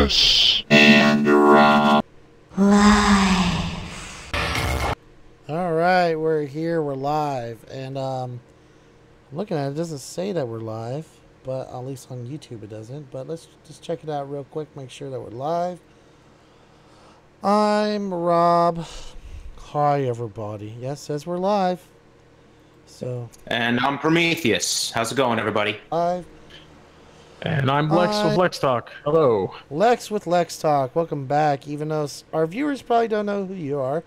Prometheus and Rob. Live. Alright, we're here, we're live, and I'm looking at it, it doesn't say that we're live, but at least on YouTube it doesn't, but let's just check it out real quick, make sure that we're live. I'm Rob. Hi everybody. Yes, says we're live. So. And I'm Prometheus. How's it going, everybody? Live. And I'm Lex with Lex Talk. Hello. Lex with Lex Talk. Welcome back, even though our viewers probably don't know who you are,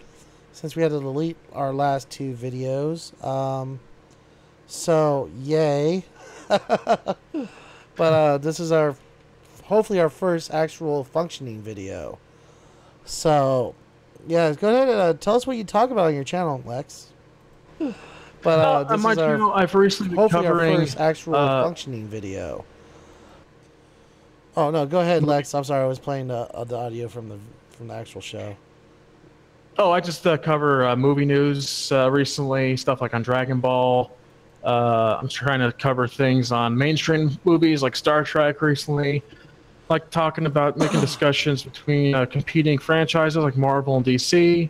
since we had to delete our last two videos. So, yay. But this is hopefully our first actual functioning video. So, yeah, go ahead and tell us what you talk about on your channel, Lex. But this on my is channel, I've recently been hopefully covering our first actual functioning video. Oh no, go ahead, Lex. I'm sorry, I was playing the audio from the actual show. Oh, I just cover movie news recently, stuff like on Dragon Ball. I'm trying to cover things on mainstream movies like Star Trek recently. Like talking about making discussions between competing franchises like Marvel and DC,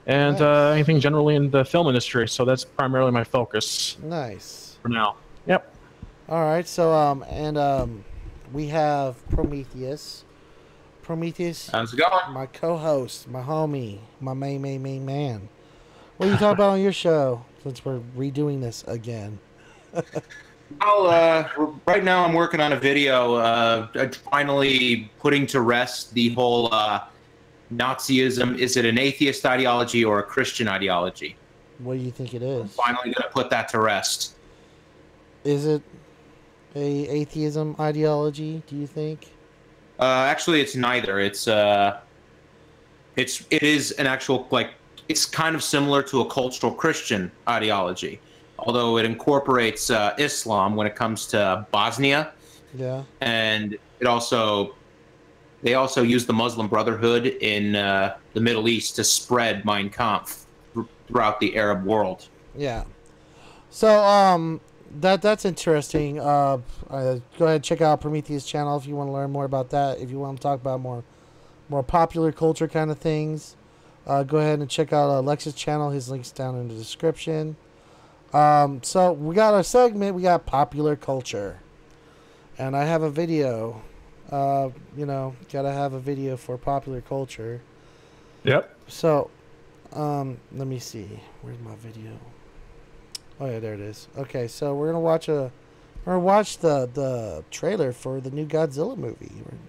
and Nice. anything generally in the film industry. So that's primarily my focus Nice. for now. Yep. All right. So we have Prometheus. Prometheus, How's it going? my co-host, my homie, my main man. What are you talking about on your show? Since we're redoing this again. Well, right now I'm working on a video finally putting to rest the whole Nazism. Is it an atheist ideology or a Christian ideology? What do you think it is? Finally going to put that to rest. Is it a atheism ideology, do you think? Actually, it's neither. It is an actual, like, it's kind of similar to a cultural Christian ideology, although it incorporates Islam when it comes to Bosnia. Yeah. And they also use the Muslim Brotherhood in the Middle East to spread Mein Kampf throughout the Arab world. Yeah. So that's interesting. Go ahead and check out Prometheus' channel if you want to learn more about that. If you want to talk about more popular culture kind of things, go ahead and check out Alex's channel. His link's down in the description. So we got our segment. We got popular culture, and I have a video. Gotta have a video for popular culture. Yep. So, let me see. Where's my video? Oh yeah, there it is. Okay, so we're gonna watch the trailer for the new Godzilla movie. We're gonna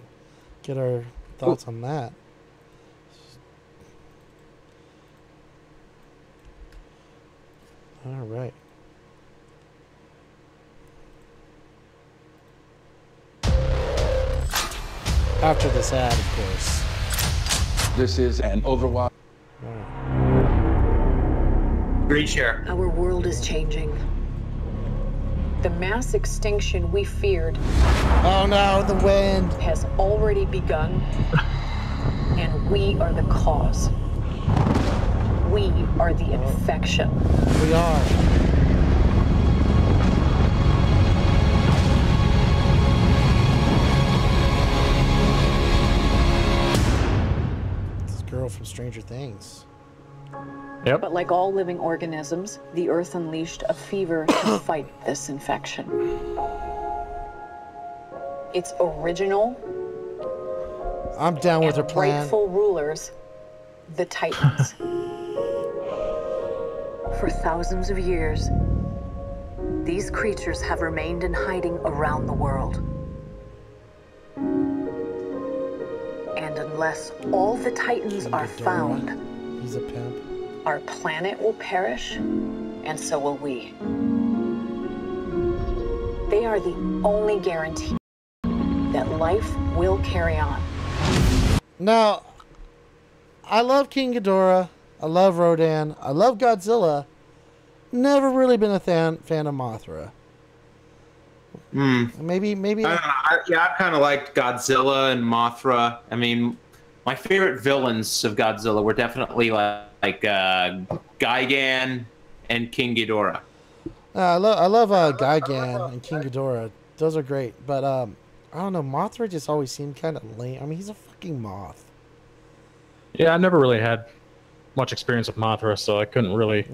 get our thoughts on that. All right. After this ad, of course. This is an Overwatch. Green share. Our world is changing. The mass extinction we feared Oh no, the wind. has already begun, and we are the cause. We are the infection. We are. This girl from Stranger Things. Yep. But like all living organisms, the Earth unleashed a fever to fight this infection. Its original I'm down with her and plan. rightful rulers, the Titans. For thousands of years, these creatures have remained in hiding around the world. And unless all the Titans are found, He's a pimp. our planet will perish, and so will we. They are the only guarantee that life will carry on. Now, I love King Ghidorah. I love Rodan. I love Godzilla. Never really been a fan of Mothra. Maybe. I don't know. I kind of liked Godzilla and Mothra. I mean, my favorite villains of Godzilla were definitely like Gigan and King Ghidorah. I love Gigan and King Ghidorah. Those are great. But I don't know. Mothra just always seemed kind of lame. I mean, he's a fucking moth. Yeah, I never really had much experience with Mothra, so I couldn't really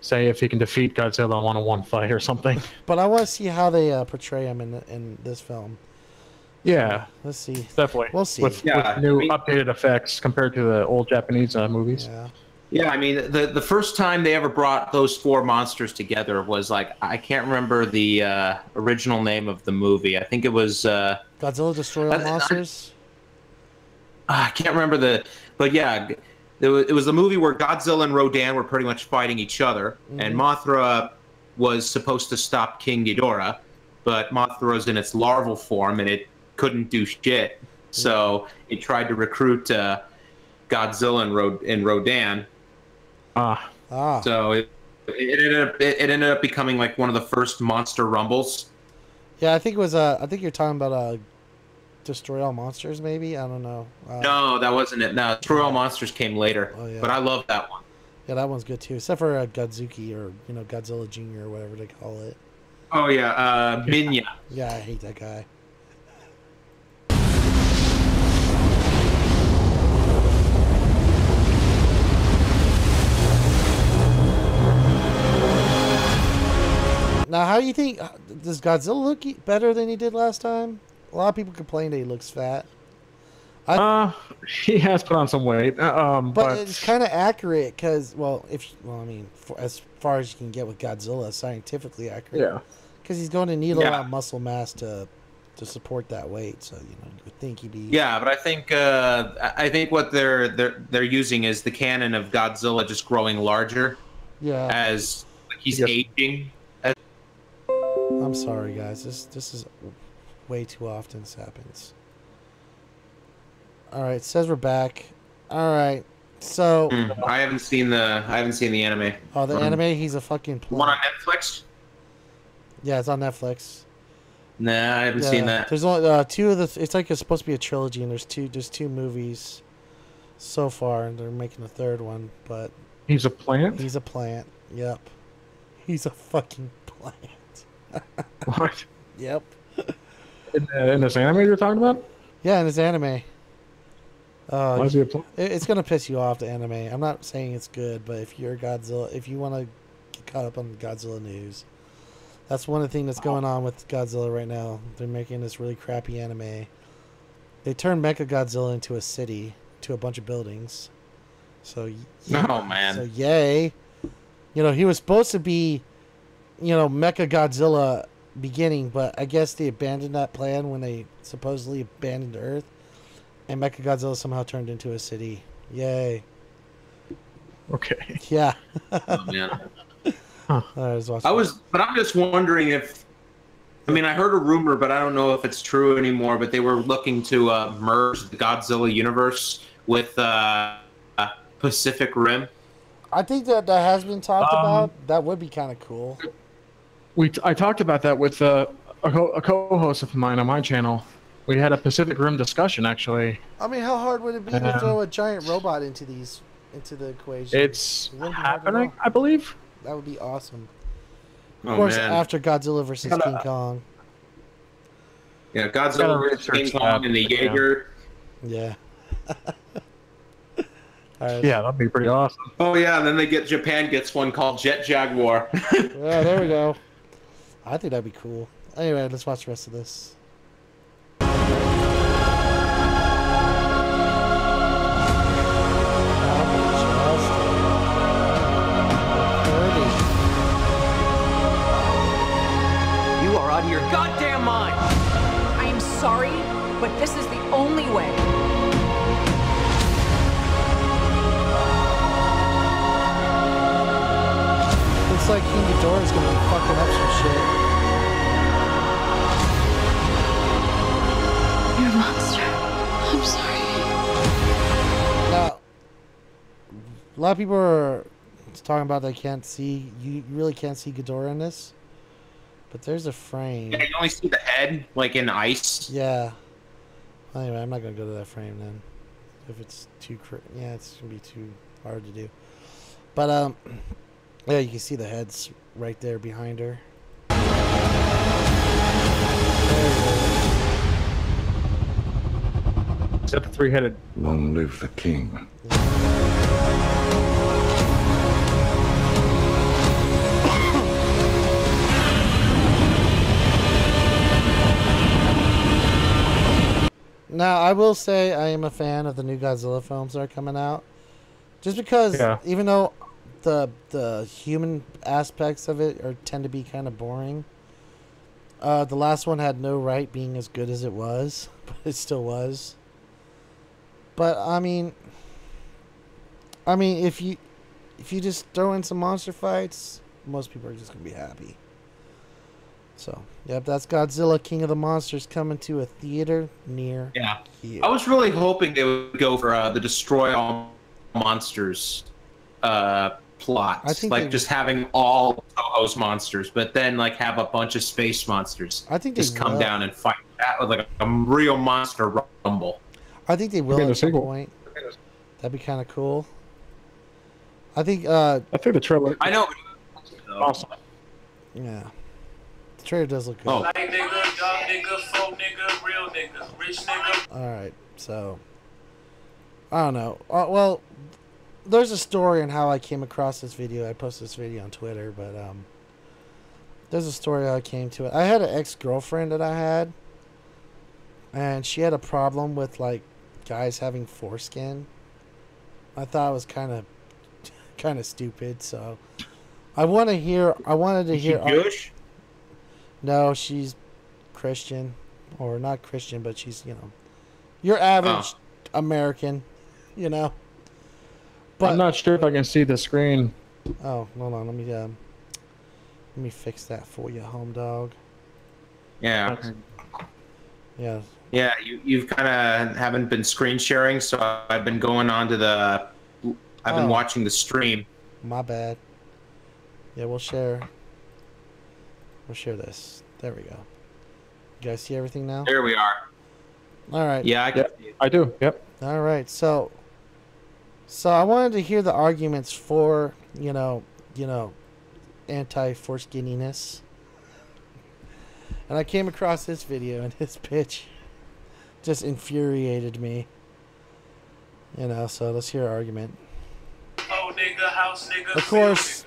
say if he can defeat Godzilla in a one-on-one fight or something. But I want to see how they portray him in this film. Yeah, let's see. Definitely. We'll see. With new updated effects compared to the old Japanese movies. Yeah. Yeah, I mean, the first time they ever brought those 4 monsters together was like, I can't remember the original name of the movie. I think it was Godzilla Destroy All Monsters. I can't remember but yeah, it was a movie where Godzilla and Rodan were pretty much fighting each other, and Mothra was supposed to stop King Ghidorah, but Mothra was in its larval form and it couldn't do shit. So it tried to recruit Godzilla and Rodan. So it ended up becoming like one of the first monster rumbles. Yeah, I think it was. I think you're talking about Destroy All Monsters, maybe. I don't know. No, that wasn't it. No, Destroy All Monsters came later. Oh, yeah. But I love that one. Yeah, that one's good too. Except for Godzuki or Godzilla Jr. or whatever they call it. Oh yeah, Minya. Yeah, I hate that guy. Now, how do you think, does Godzilla look better than he did last time? A lot of people complain that he looks fat. He has put on some weight, but it's kind of accurate because, as far as you can get with Godzilla, scientifically accurate. Yeah. Because he's going to need a lot of muscle mass to support that weight, so you would think he'd be. Yeah, but I think what they're using is the canon of Godzilla just growing larger. Yeah. As he's aging. I'm sorry, guys. This is way too often this happens. All right, it says we're back. All right, so I haven't seen the anime. Oh, the anime? He's a fucking plant. One on Netflix? Yeah, it's on Netflix. Nah, I haven't seen that. There's only 2 of the. It's like it's supposed to be a trilogy, and there's two movies so far, and they're making a 3rd one. But he's a plant. He's a plant. Yep. He's a fucking plant. What? Yep. In this anime you're talking about? Yeah, in this anime. Why is he a plant? It's gonna piss you off, the anime. I'm not saying it's good, but if you're Godzilla, if you want to get caught up on the Godzilla news, that's one of the things that's going on with Godzilla right now. They're making this really crappy anime. They turned Mechagodzilla into a city, to a bunch of buildings. So, oh man. So yay. He was supposed to be, Mechagodzilla beginning, but I guess they abandoned that plan when they supposedly abandoned Earth, and Mechagodzilla somehow turned into a city. Yay. Okay. Yeah. Oh man. Huh. I'm just wondering if, I heard a rumor, but I don't know if it's true anymore, but they were looking to merge the Godzilla universe with Pacific Rim. I think that has been talked about. That would be kind of cool. I talked about that with a co-host of mine on my channel. We had a Pacific Rim discussion, actually. How hard would it be to throw a giant robot into the equation? It's happening, I believe. That would be awesome. Oh, of course, man. after Godzilla versus King Kong. Yeah, Godzilla versus King Kong and the Jaeger. Yeah. Yeah, that'd be pretty awesome. Oh yeah, and then Japan gets one called Jet Jaguar. Yeah, there we go. I think that'd be cool. Anyway, let's watch the rest of this. You are out of your goddamn mind! I am sorry, but this is the only way. Looks like King Ghidorah's gonna be fucking up some shit. You're a monster. I'm sorry. Now, a lot of people are talking about they can't see. You really can't see Ghidorah in this. But there's a frame. Yeah, you only see the head, like in ice. Yeah. Anyway, I'm not gonna go to that frame then. If it's too, it's gonna be too hard to do. But yeah, you can see the heads right there behind her. There it is. Is that the three-headed? Long live the king. Now, I will say I am a fan of the new Godzilla films that are coming out. Just because, even though the human aspects of it tend to be kind of boring, the last one had no right being as good as it was, but it still was. But I mean, if you just throw in some monster fights, most people are just gonna be happy. So, yep, that's Godzilla King of the Monsters coming to a theater near you. I was really hoping they would go for the Destroy All Monsters plot. I think like just having all Toho's monsters, but then like have a bunch of space monsters. I think just come down and fight that with like a real monster rumble. I think they will at some point. That'd be kind of cool. I think the trailer. I know. Awesome. Yeah. The trailer does look good. Like nigga, dumb nigga, folk nigga, real nigga, rich nigga. Alright, so I don't know. Well, there's a story on how I came across this video. I posted this video on Twitter, but there's a story how I came to it. I had an ex-girlfriend that I had, and she had a problem with like guys having foreskin. I thought it was kind of stupid, so I wanted to hear. Jewish? No, she's Christian, or not Christian, but she's your average American, But I'm not sure if I can see the screen. Oh, hold on. Let me fix that for you, home dog. Yeah. Okay. Yeah. Yeah, you've kind of haven't been screen sharing, so I've been going on to the. I've been watching the stream. My bad. Yeah, we'll share. We'll share this. There we go. You guys see everything now? There we are. All right. Yeah, I can see it. I do. Yep. All right. So I wanted to hear the arguments for anti-foreskinniness, and I came across this video, and this bitch just infuriated me. So let's hear her argument. Oh nigga, house nigga, of course.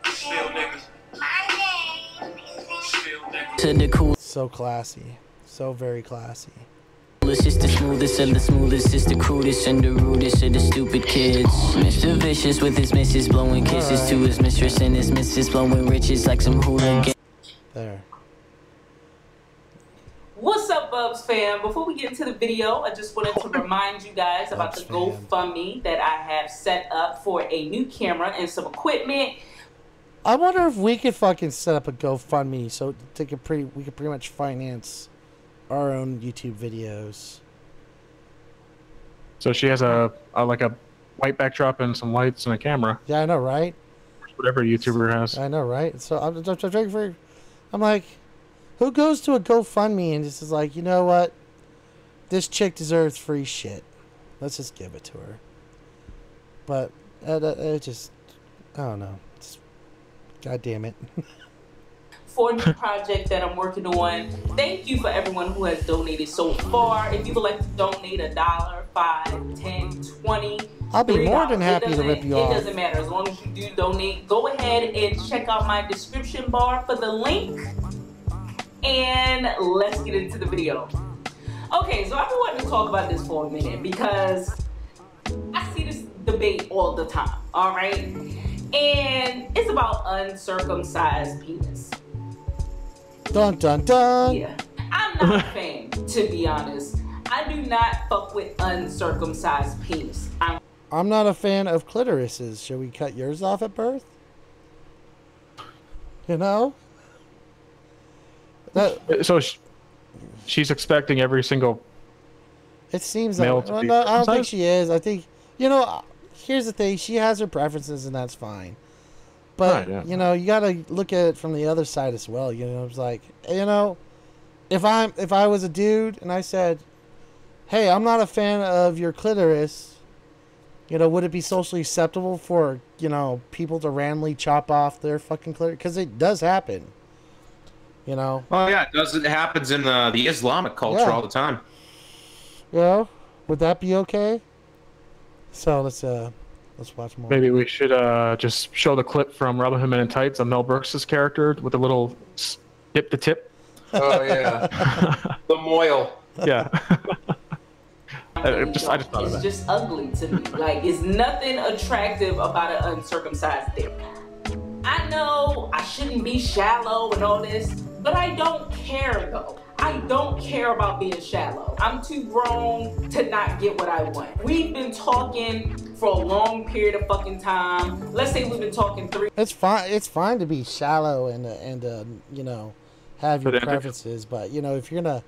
Still nigga. Still nigga. So classy. So very classy. It's just the smoothest of the smoothest, it's the crudest and the rudest of the stupid kids. Mr. Vicious with his missus blowing kisses to his mistress and his missus blowing riches like some hooligan. There. What's up, Bubs fam? Before we get into the video, I just wanted to remind you guys about the GoFundMe that I have set up for a new camera and some equipment. I wonder if we could fucking set up a GoFundMe so we could pretty much finance our own YouTube videos. So she has a white backdrop and some lights and a camera. Yeah, I know, right? Whatever YouTuber has. I know, right? So I'm like, who goes to a GoFundMe and just is like, you know what? This chick deserves free shit. Let's just give it to her. But it just, I don't know. God damn it. For a new project that I'm working on. Thank you for everyone who has donated so far. If you would like to donate $1, $5, $10, $20, I'll be more than $3, happy to rip you off. It doesn't matter. As long as you do donate, go ahead and check out my description bar for the link. And let's get into the video. Okay, so I've been wanting to talk about this for a minute because I see this debate all the time, all right? And it's about uncircumcised penis. Dun dun dun. Yeah, I'm not a fan, to be honest. I do not fuck with uncircumcised penis. I'm not a fan of clitorises. Should we cut yours off at birth? So she's expecting every single. It seems male like. to Well, be no, I don't think circumcised? she is. I think here's the thing. She has her preferences, and that's fine. But Right, yeah. you got to look at it from the other side as well. It's like, if I was a dude and I said, "Hey, I'm not a fan of your clitoris," would it be socially acceptable for people to randomly chop off their fucking clitoris? Because it does happen. Oh yeah, it happens in the Islamic culture all the time. Would that be okay? So let's watch more. Maybe we should just show the clip from Robin Hood Men in Tights of Mel Brooks' character with a little tip to tip. Oh yeah, the moil. Yeah. I just thought of It's that. just ugly to me. Like, it's nothing attractive about an uncircumcised dick. I know I shouldn't be shallow and all this, but I don't care though. I don't care about being shallow. I'm too grown to not get what I want. We've been talking for a long period of fucking time. Let's say we've been talking 3. It's fine. It's fine to be shallow and you know, have your preferences, but you know, if you're gonna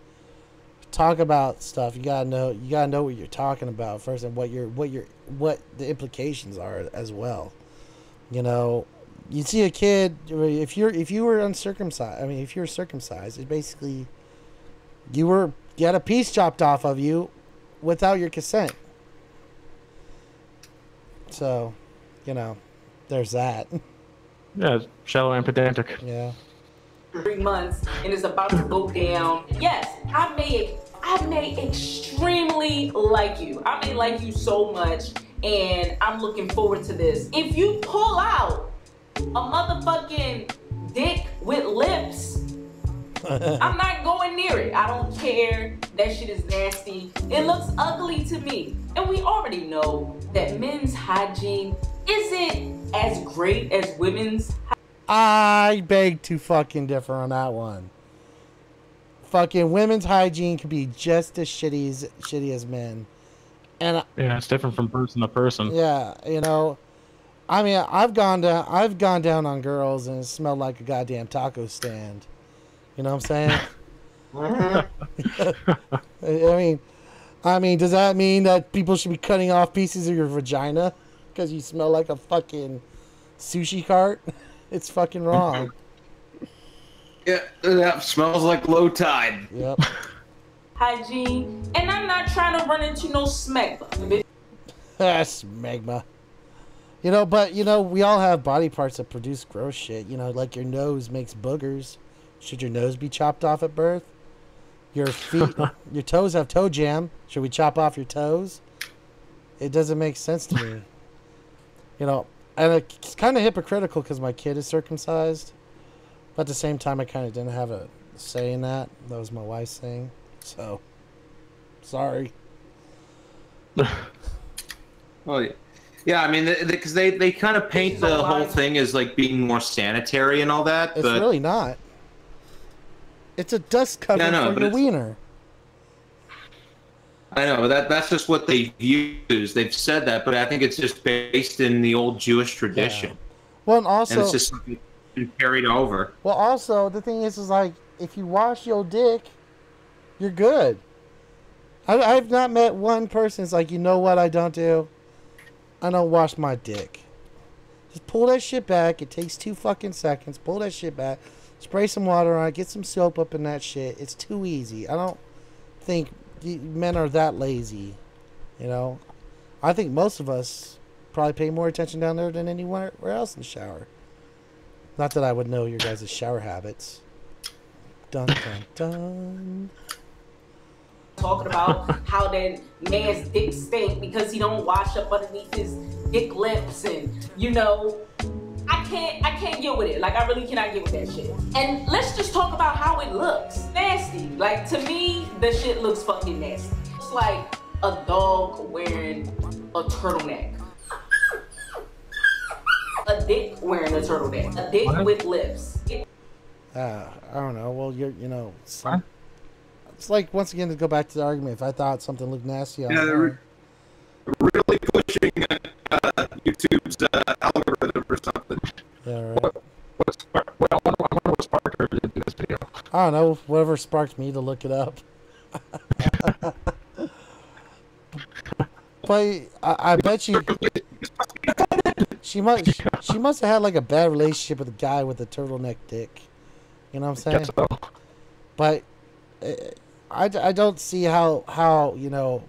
talk about stuff, you gotta know what you're talking about first, and what the implications are as well. You know, you see a kid, if you were uncircumcised, I mean, if you're circumcised, it basically you had a piece chopped off of you without your consent. So, you know, there's that. Yeah, shallow and pedantic. Yeah. 3 months and it's about to go down. Yes, I may extremely like you. I may like you so much, and I'm looking forward to this. If you pull out a motherfucking dick with lips, I'm not going near it. I don't care. That shit is nasty. It looks ugly to me. And we already know that men's hygiene isn't as great as women's. I beg to fucking differ on that one. Fucking women's hygiene can be just as shitty as men. And yeah, it's different from person to person. Yeah, you know, I mean, I've gone down on girls and it smelled like a goddamn taco stand. You know what I'm saying? I mean, does that mean that people should be cutting off pieces of your vagina because you smell like a fucking sushi cart? It's fucking wrong. Yeah, that smells like low tide. Yep. Hygiene, and I'm not trying to run into no smegma. Smegma. You know, but you know, we all have body parts that produce gross shit. You know, like your nose makes boogers. Should your nose be chopped off at birth? Your feet, your toes have toe jam. Should we chop off your toes? It doesn't make sense to me. You know, and it's kind of hypocritical because my kid is circumcised. But at the same time, I kind of didn't have a say in that. That was my wife's thing. So, sorry. Well, yeah, I mean, because they kind of paint the whole thing as like being more sanitary and all that. It's but really not. It's a dust cover for your wiener. I know that's just what they've used. They've said that, but I think it's just based in the old Jewish tradition. Yeah. Well, and also, and it's just been carried over. Well, also the thing is like if you wash your dick, you're good. I've not met one person that's like, you know what I don't do? I don't wash my dick. Just pull that shit back. It takes 2 fucking seconds. Pull that shit back. Spray some water on it. Get some soap up in that shit. It's too easy. I don't think men are that lazy. You know? I think most of us probably pay more attention down there than anywhere else in the shower. Not that I would know your guys' shower habits. Dun, dun, dun. Talking about how that man's dick stink because he don't wash up underneath his dick lips, and you know, I can't get with it. Like, I really cannot get with that shit. And let's just talk about how it looks. Nasty. Like, to me, the shit looks fucking nasty. It's like a dog wearing a turtleneck. A dick wearing a turtleneck. A dick with lips. I don't know. Well, you know, it's like, once again, to go back to the argument, if I thought something looked nasty, yeah, they're really pushing YouTube's algorithm or something. Yeah, right. I wonder what sparked her to do this video. I don't know. Whatever sparked me to look it up. But I bet you she must have had like a bad relationship with a guy with a turtleneck dick. You know what I'm saying? So. But I don't see how you know,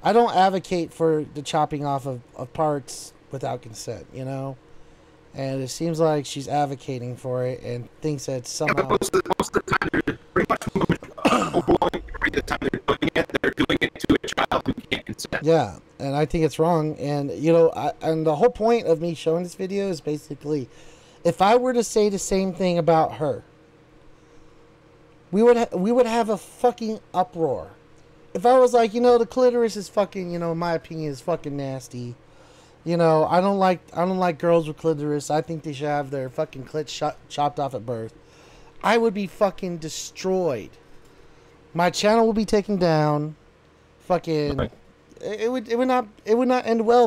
I don't advocate for the chopping off of parts without consent, you know? And it seems like she's advocating for it and thinks that somehow... Yeah, most of the time, they're pretty much the time they're doing it to a child who can't Yeah, and I think it's wrong. And you know, and the whole point of me showing this video is basically, if I were to say the same thing about her, we would have a fucking uproar. If I was like, you know, the clitoris is fucking, you know, in my opinion, is fucking nasty. You know, I don't like girls with clitoris. I think they should have their fucking clit chopped off at birth. I would be fucking destroyed. My channel would be taken down. Fucking, it would not end well